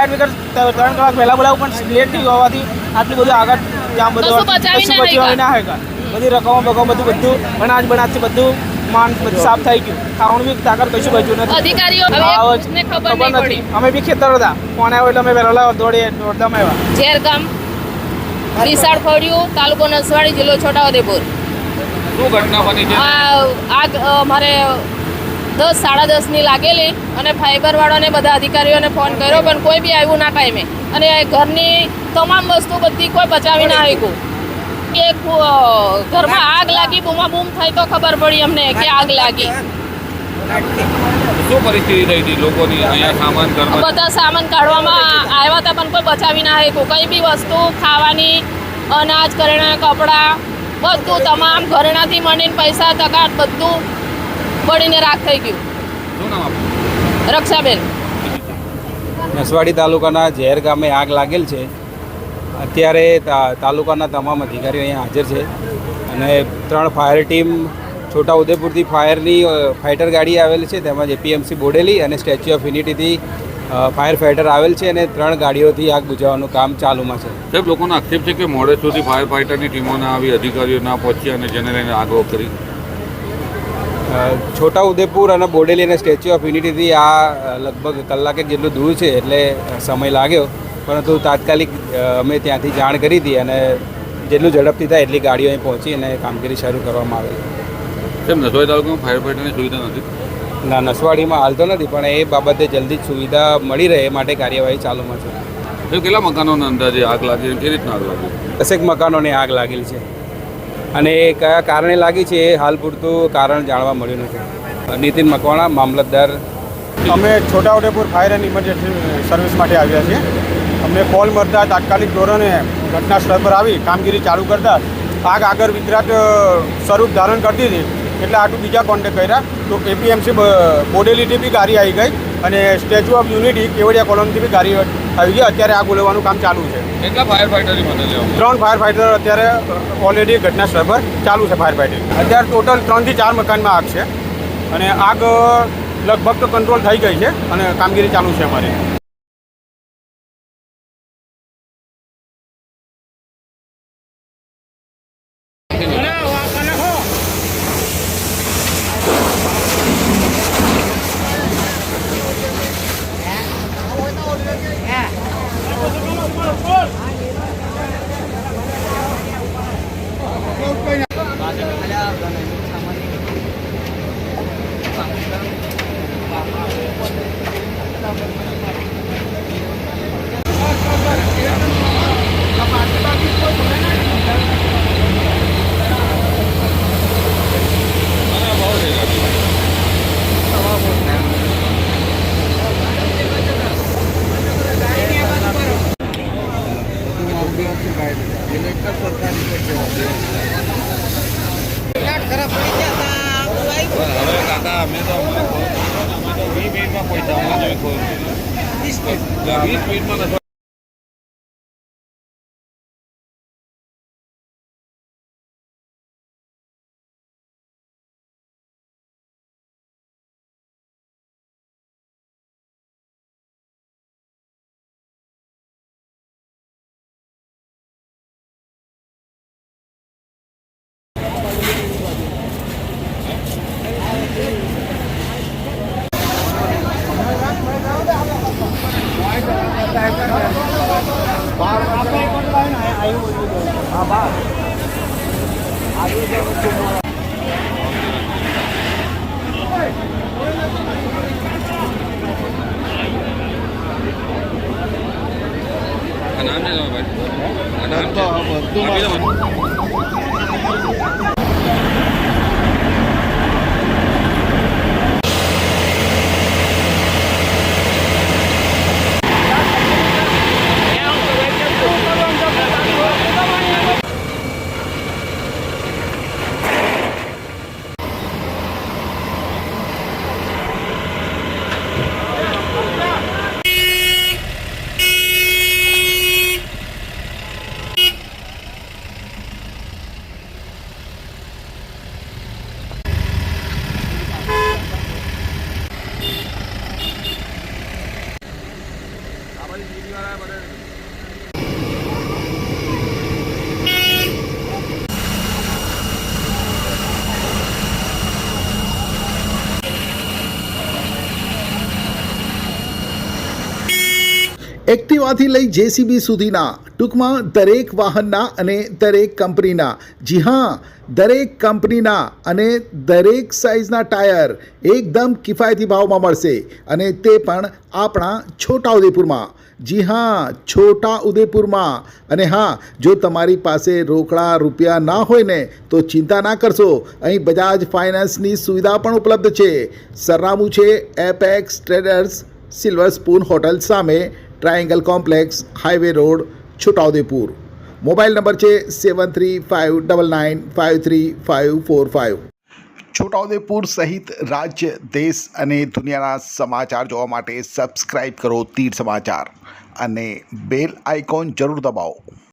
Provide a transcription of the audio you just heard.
Fire brigade 3 કલાક પહેલાં બોલાવું પણ લેટ થઈ હોવાથી આટલી બધું આગળ જામ બધું બચાવી ના હોય. બધી રકમો બધું અનાજ બનાજથી બધું બધું સાફ થઈ ગયું. ખાવાનું બી તાકર કશું બચ્યું નથી. અધિકારીઓ ખબર નથી. અમે બી ખેતર હતા, ફોન આવ્યો એટલે અમે વહેલા દોડધામ આવ્યા. ઝેરગામ વિશાળ ફળિયું, તાલુકો નસવાડી, જિલ્લો છોટાઉદેપુર. શું ઘટના બની છે? આગ અમારે 10:30 લાગેલી અને ફાઈબરવાળાને બધા અધિકારીઓને ફોન કર્યો પણ કોઈ બી આવ્યું ના ટાઈમે. અને ઘરની તમામ વસ્તુ બધી કોઈ બચાવી ના આવ્યું. કે ઘરમાં આગ લાગી, બૂમાબૂમ થઈ તો ખબર પડી અમને કે આગ લાગી. શું પરિસ્થિતિ થઈ હતી લોકોની? અહીંયા સામાન બધા સામાન કાઢવામાં આવ્યા હતા પણ કોઈ બચાવી ના આવ્યું. કઈ બી વસ્તુ ખાવાની, અનાજ, કરિયાણા, કપડાં બધું તમામ ઘરેણાથી માંડીને પૈસા ટકા બધું બળીને રાખ થઈ ગયું. શું નામ આપનું? રક્ષાબેન. નસવાડી તાલુકાના ઝેર ગામે આગ લાગેલ છે. અત્યારે તાલુકાના તમામ અધિકારીઓ અહીંયા હાજર છે અને 3 ફાયર ટીમ છોટાઉદેપુરથી ફાયરની ફાઇટર ગાડી આવેલી છે, તેમજ એપીએમસી બોડેલી અને સ્ટેચ્યુ ઓફ યુનિટીથી ફાયર ફાઇટર આવેલ છે અને 3 ગાડીઓથી આગ બુઝાવવાનું કામ ચાલુમાં છે. સાહેબ, લોકોનો આક્ષેપ છે કે મોડે સુધી ફાયર ફાઇટરની ટીમો ના આવી, અધિકારીઓ ના પહોંચ્યા અને જેને લઈને આગ કરી. છોટાઉદેપુર અને બોડેલી અને સ્ટેચ્યુ ઓફ યુનિટીથી આ લગભગ કલાકે જેટલું દૂર છે એટલે સમય લાગ્યો, પરંતુ તાત્કાલિક અમે ત્યાંથી જાણ કરી હતી અને જેટલું ઝડપથી થાય એટલી ગાડીઓ અહીં પહોંચી અને કામગીરી શરૂ કરવામાં આવેલી. સાહેબ, નસવાડી તાલુકામાં ફાયર ફાઇટરની સુવિધા નથી? ના, નસવાડીમાં હાલ તો નથી, પણ એ બાબતે જલ્દી જ સુવિધા મળી રહે એ માટે કાર્યવાહી ચાલુમાં છે. કેટલા મકાનોના અંદાજે આગ લાગી અને કેવી રીતના આગ લાગી? 10 મકાનોને આગ લાગેલી છે અને એ કયા કારણે લાગી છે એ હાલ પૂરતું કારણ જાણવા મળ્યું નથી. નીતિન મકવાણા, મામલતદાર. અમે Chhota Udepur fire and emergency service માટે આવ્યા છીએ. અમને કોલ મળતા તાત્કાલિક ધોરણે ઘટના સ્થળ પર આવી કામગીરી ચાલુ કરતા આગ આગળ વિકરાટ સ્વરૂપ ધારણ કરતી હતી. એટલે આટલું બીજા કોન્ટેક્ટ કર્યા તો એપીએમસી બોડેલીથી બી ગાડી આવી ગઈ અને સ્ટેચ્યુ ઓફ યુનિટી કેવડિયા કોલોનીથી બી ગાડી આવી ગઈ. અત્યારે આગ ઓલવવાનું કામ ચાલુ છે. કેટલા ફાયર ફાઇટરની મદદ લેવામાં? 3 ફાયર ફાઇટર અત્યારે ઓલરેડી ઘટના સ્થળ પર ચાલુ છે ફાયર ફાઇટિંગ. અત્યારે ટોટલ 3 થી 4 મકાનમાં આગ છે અને આગ લગભગ તો કંટ્રોલ થઈ ગઈ છે અને કામગીરી ચાલુ છે અમારી. હવે કાકા અમે તો 20 મિનિટમાં પહોંચ્યા. 20 મિનિટમાં એક્ટિવાથી લઈ જેસીબી સુધીના ટૂંકમાં દરેક વાહનના અને દરેક કંપનીના, જી હા, દરેક કંપનીના અને દરેક સાઇઝના ટાયર એકદમ કિફાયતી ભાવમાં મળશે, અને તે પણ આપણા છોટાઉદેપુરમાં. જી હા, છોટાઉદેપુરમાં. અને હા, જો તમારી પાસે રોકડા રૂપિયા ના હોય ને તો ચિંતા ના કરશો, અહીં બજાજ ફાઇનાન્સની સુવિધા પણ ઉપલબ્ધ છે. સરનામું છે apex traders, silver spoon hotel સામે, triangle complex, highway road, Chhota Udepur. Mobile number છે 7359953545. છોટાઉદેપુર સહિત રાજ્ય, દેશ અને દુનિયાના સમાચાર જોવા માટે સબસ્ક્રાઈબ કરો તીર સમાચાર અને બેલ આઇકોન જરૂર દબાવો.